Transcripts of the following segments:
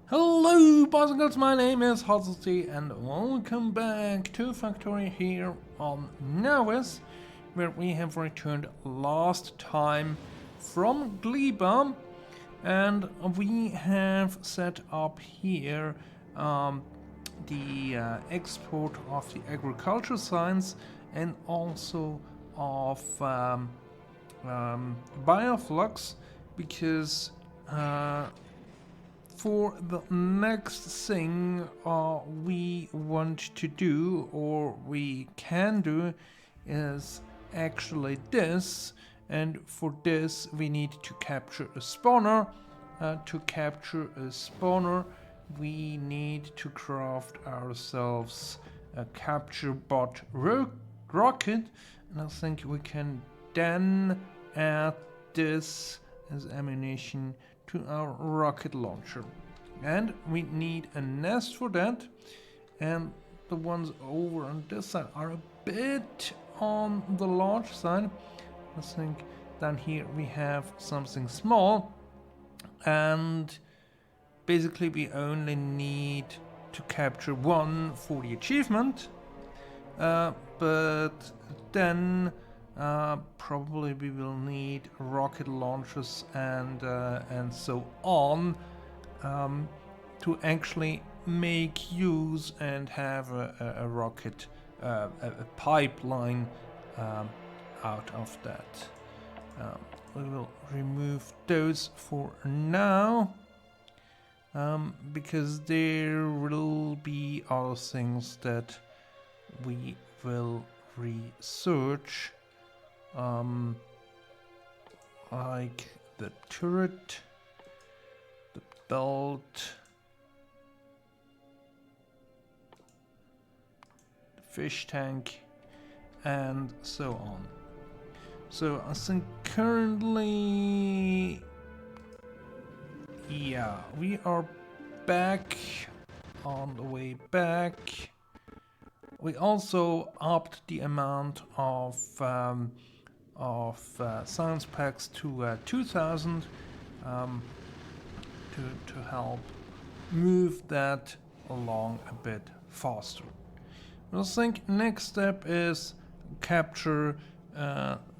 Hello, boys and girls, my name is Hotzelty and welcome back to Factorio here on Nauvis, where we have returned last time from Gleba, and we have set up here the export of the agriculture science and also of bioflux, because for the next thing we want to do, or we can do, is actually this. And for this we need to capture a spawner. To capture a spawner we need to craft ourselves a capture bot rocket, and I think we can then add this as ammunition to our rocket launcher. And we need a nest for that, and the ones over on this side are a bit on the large side. I think down here we have something small, and basically we only need to capture one for the achievement, but then probably we will need rocket launchers and so on to actually make use and have a rocket, a pipeline out of that. We will remove those for now, because there will be other things that we will research, like the turret, the belt, the fish tank, and so on. So I think currently, yeah, we are back, on the way back. We also upped the amount of science packs to 2000 to help move that along a bit faster. I think next step is capture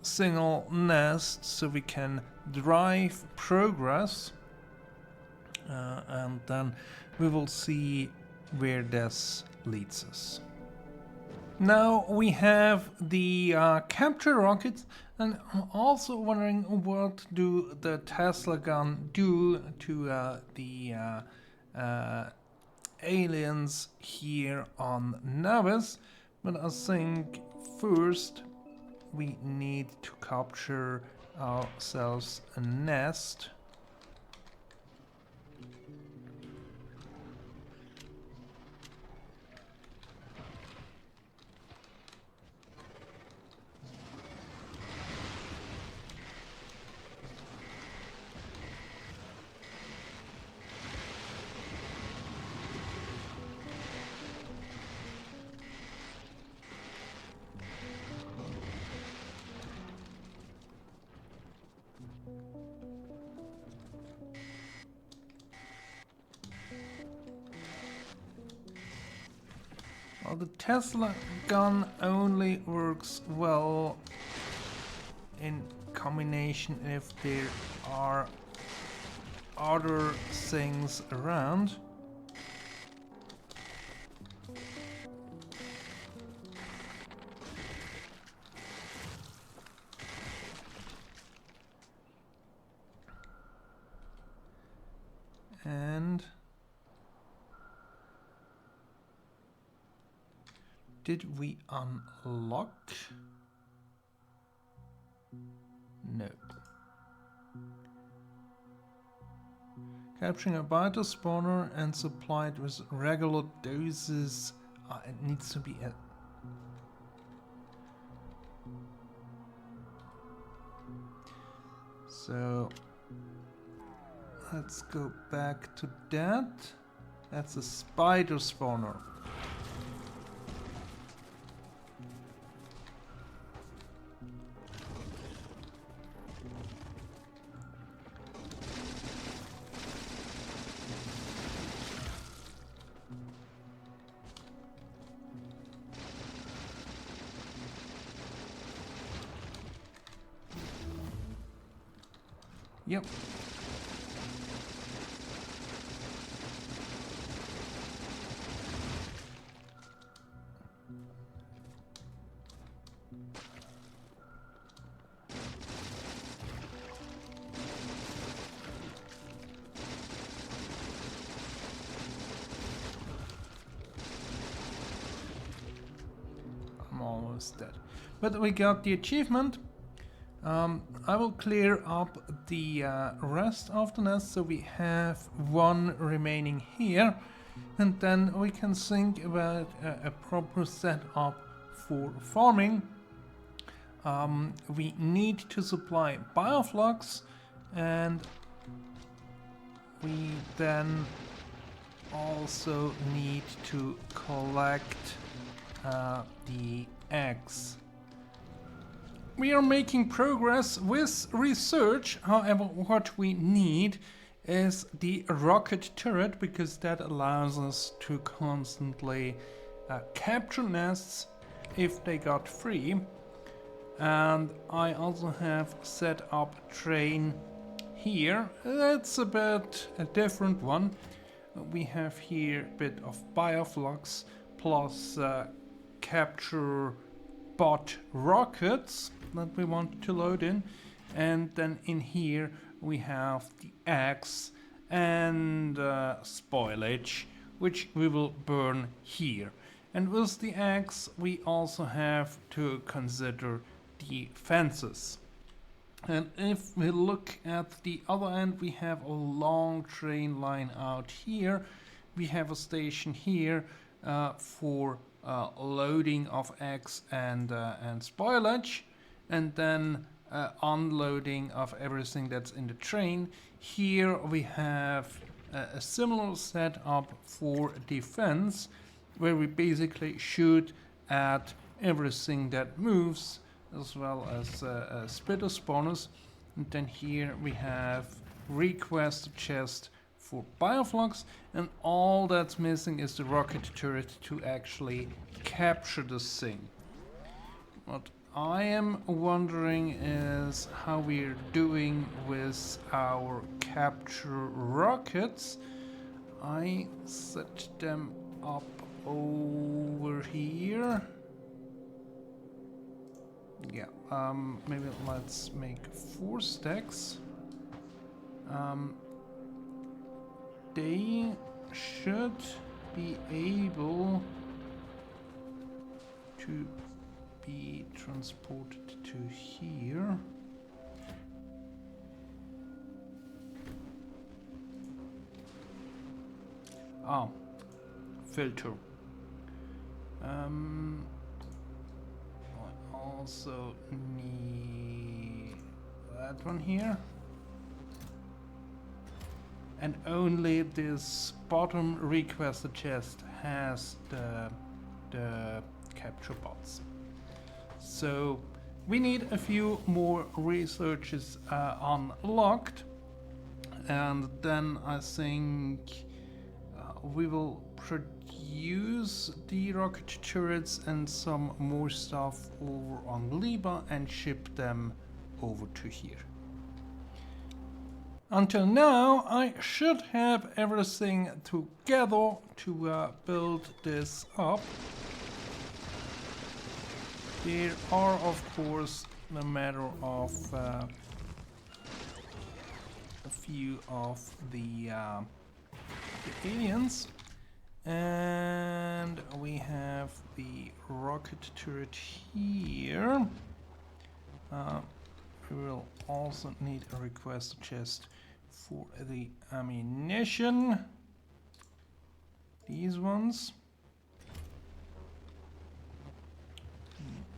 single nest so we can drive progress, and then we will see where this leads us. Now we have the capture rockets, and I'm also wondering what do the Tesla gun do to the aliens here on Nauvis. But I think first we need to capture ourselves a nest. Well, the Tesla gun only works well in combination if there are other things around. And did we unlock? No. Capturing a beta spawner and supplied with regular doses. It needs to be a... So let's go back to that. That's a spider spawner. Yep. I'm almost dead. But we got the achievement. I will clear up the rest of the nest, so we have one remaining here, and then we can think about a proper setup for farming. We need to supply bioflux, and we then also need to collect the eggs. We are making progress with research, however what we need is the rocket turret, because that allows us to constantly capture nests if they got free. And I also have set up a train here. That's a bit a different one. We have here a bit of bioflux plus capture bot rockets that we want to load in, and then in here we have the eggs and spoilage, which we will burn here. And with the eggs we also have to consider the fences. And if we look at the other end, we have a long train line out here. We have a station here for loading of eggs and spoilage, and then unloading of everything that's in the train. Here we have a similar setup for defense, where we basically shoot at everything that moves, as well as spitter spawners. And then here we have request chest for bioflux, and all that's missing is the rocket turret to actually capture this thing. What I am wondering is how we're doing with our capture rockets. I set them up over here. Yeah, maybe let's make 4 stacks. They should be able to be transported to here. Oh, filter. I also need that one here. And only this bottom requested chest has the capture bots. So we need a few more researches unlocked, and then I think we will produce the rocket turrets and some more stuff over on Liba and ship them over to here. Until now, I should have everything together to build this up. There are, of course, a matter of a few of the aliens, and we have the rocket turret here. We will also need a request chest for the ammunition. These ones.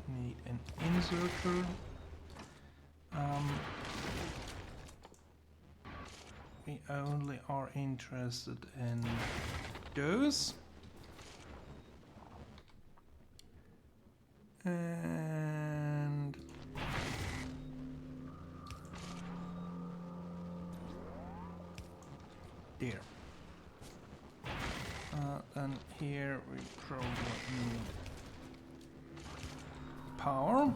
We need an inserter. We only are interested in those. And there. And here we probably need power.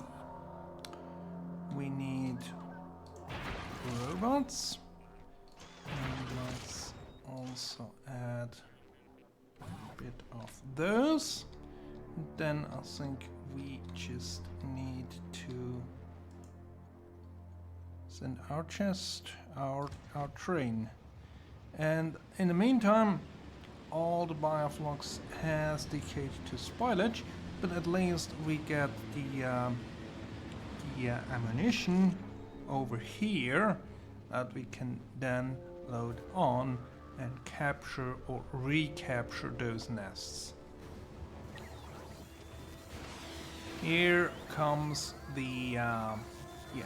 We need robots. And let's also add a bit of those. Then I think we just need to send our chest, our train. And in the meantime, all the bioflux has decayed to spoilage, but at least we get the ammunition over here that we can then load on and capture or recapture those nests. Here comes the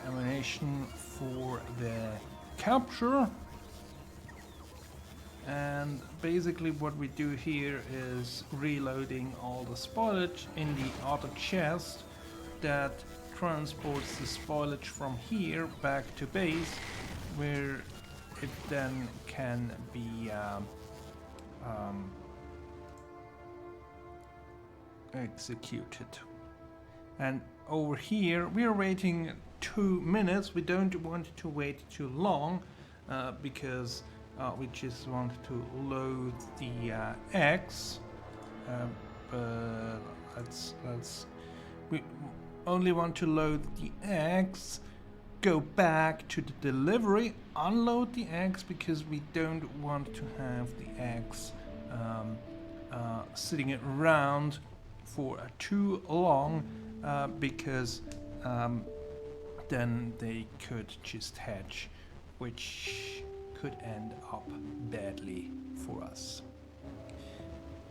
ammunition for the capture. And basically what we do here is reloading all the spoilage in the auto chest that transports the spoilage from here back to base, where it then can be executed. And over here we are waiting 2 minutes. We don't want to wait too long because we just want to load the eggs, but we only want to load the eggs, go back to the delivery, unload the eggs, because we don't want to have the eggs sitting around for too long, because then they could just hatch, which could end up badly for us.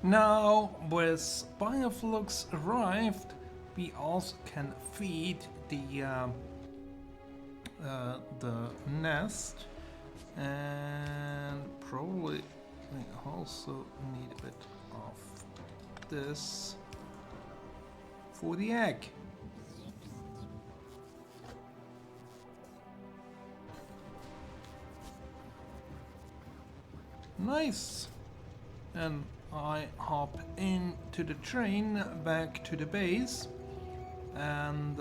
Now, with bioflux arrived, we also can feed the nest, and probably we also need a bit of this for the egg. Nice. And I hop into the train back to the base, and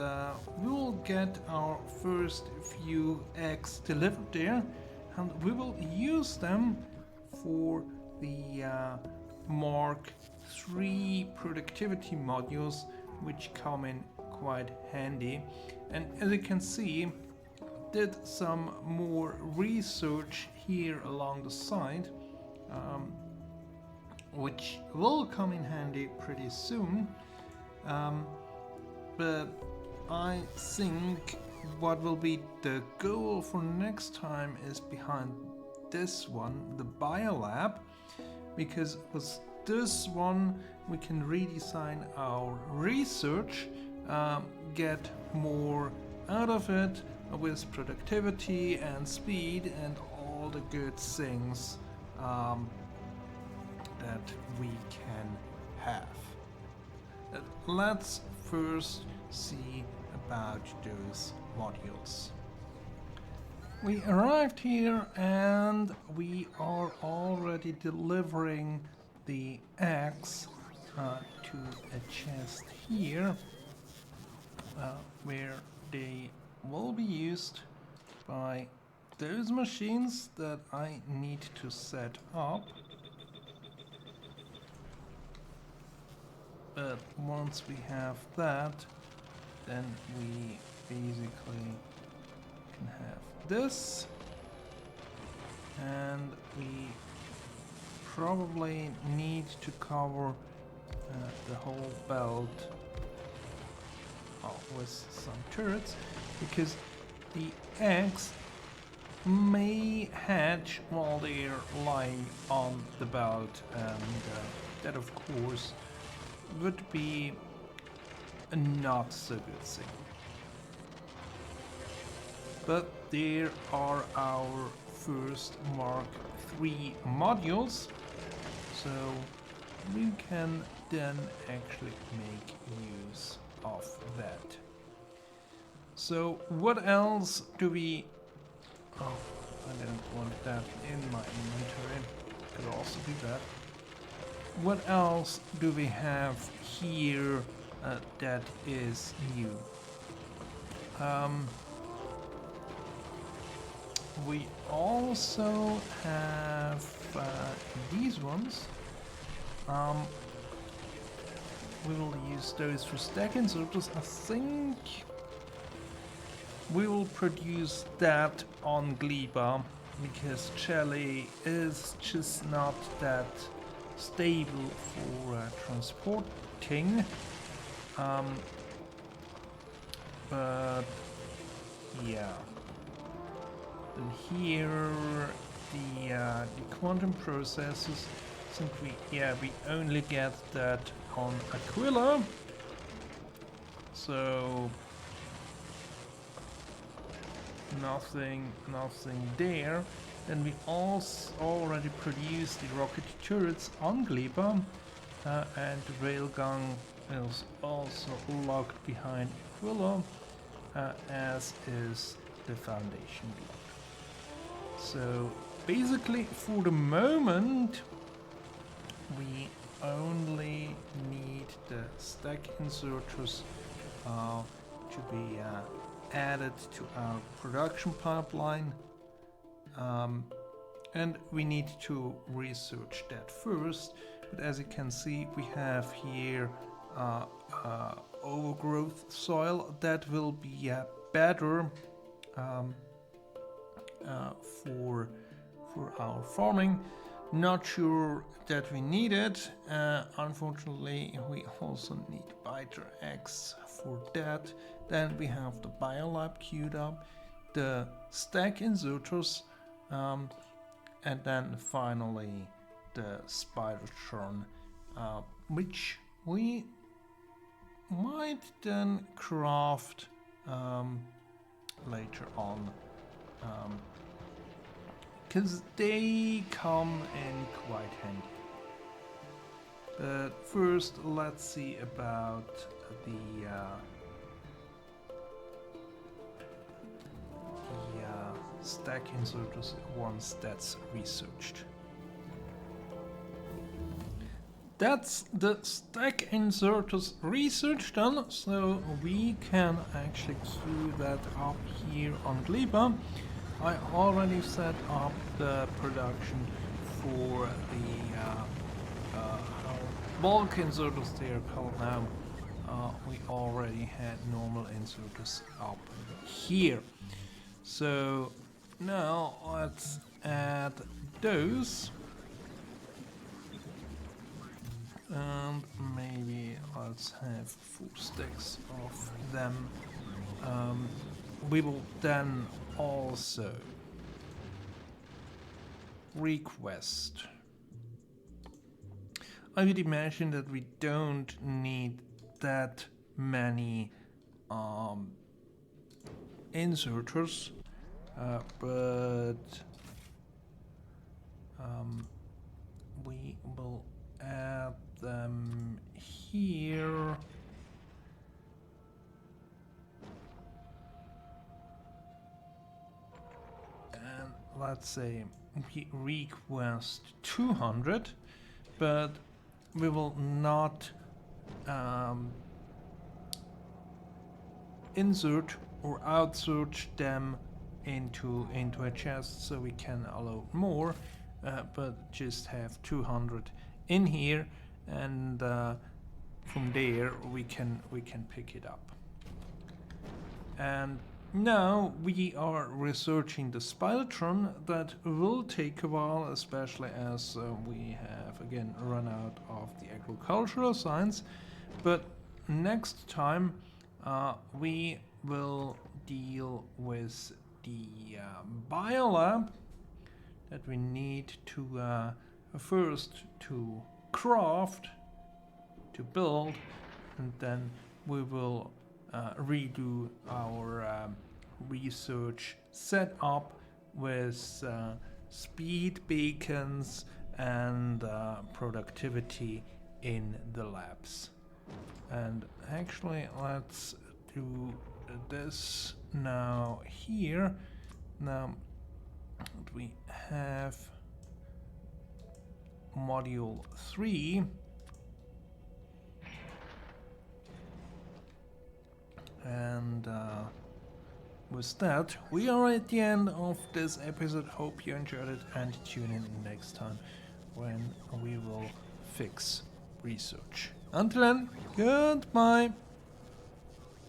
we'll get our first few eggs delivered there, and we will use them for the Mark III productivity modules, which come in quite handy. And as you can see, did some more research here along the side, which will come in handy pretty soon. But I think what will be the goal for next time is behind this one, the biolab, because with this one we can redesign our research, get more out of it with productivity and speed and all the good things that we can have. Let's first see about those modules. We arrived here and we are already delivering the eggs to a chest here, where they will be used by those machines that I need to set up. But once we have that, then we basically can have this, and we probably need to cover the whole belt with some turrets, because the eggs may hatch while they're lying on the belt, and that of course would be a not so good thing. But there are our first Mark III modules, so we can then actually make use of that. So what else do we... Oh, I didn't want that in my inventory. Could also do that. What else do we have here that is new? we also have these ones. We will use those for stack inserters. I think we will produce that on Gleba because jelly is just not that stable for transporting. But yeah. Then here the quantum processes. I think we only get that on Aquila. So nothing there. Then we also already produced the rocket turrets on Gleba, and the railgun is also locked behind Aquila, as is the foundation block. So basically, for the moment, we only need the stack inserters to be added to our production pipeline, and we need to research that first. But as you can see, we have here overgrowth soil that will be better for our farming. Not sure that we need it. Unfortunately, we also need biter eggs for that. Then we have the biolab queued up, the stack inserters, and then finally the spidertron, which we might then craft later on, because they come in quite handy. But first, let's see about the stack inserters once that's researched. That's the stack inserters research done, so we can actually queue that up here on Gleba. I already set up the production for the bulk inserters they are called now. We already had normal inserters up here. So now let's add those. And maybe let's have 4 stacks of them. We will then also request. I would imagine that we don't need that many inserters, but we will add them here. And let's say we request 200, but we will not insert or outsert them into a chest, so we can allow more, but just have 200 in here, and from there we can pick it up. And now we are researching the spidertron. That will take a while, especially as we have again run out of the agricultural science. But next time we will deal with the biolab that we need to first to craft, to build, and then we will redo our research setup with speed beacons and productivity in the labs. And actually, let's do this now here. Now we have module 3, and with that, we are at the end of this episode. Hope you enjoyed it, and tune in next time when we will fix research. Until then, goodbye.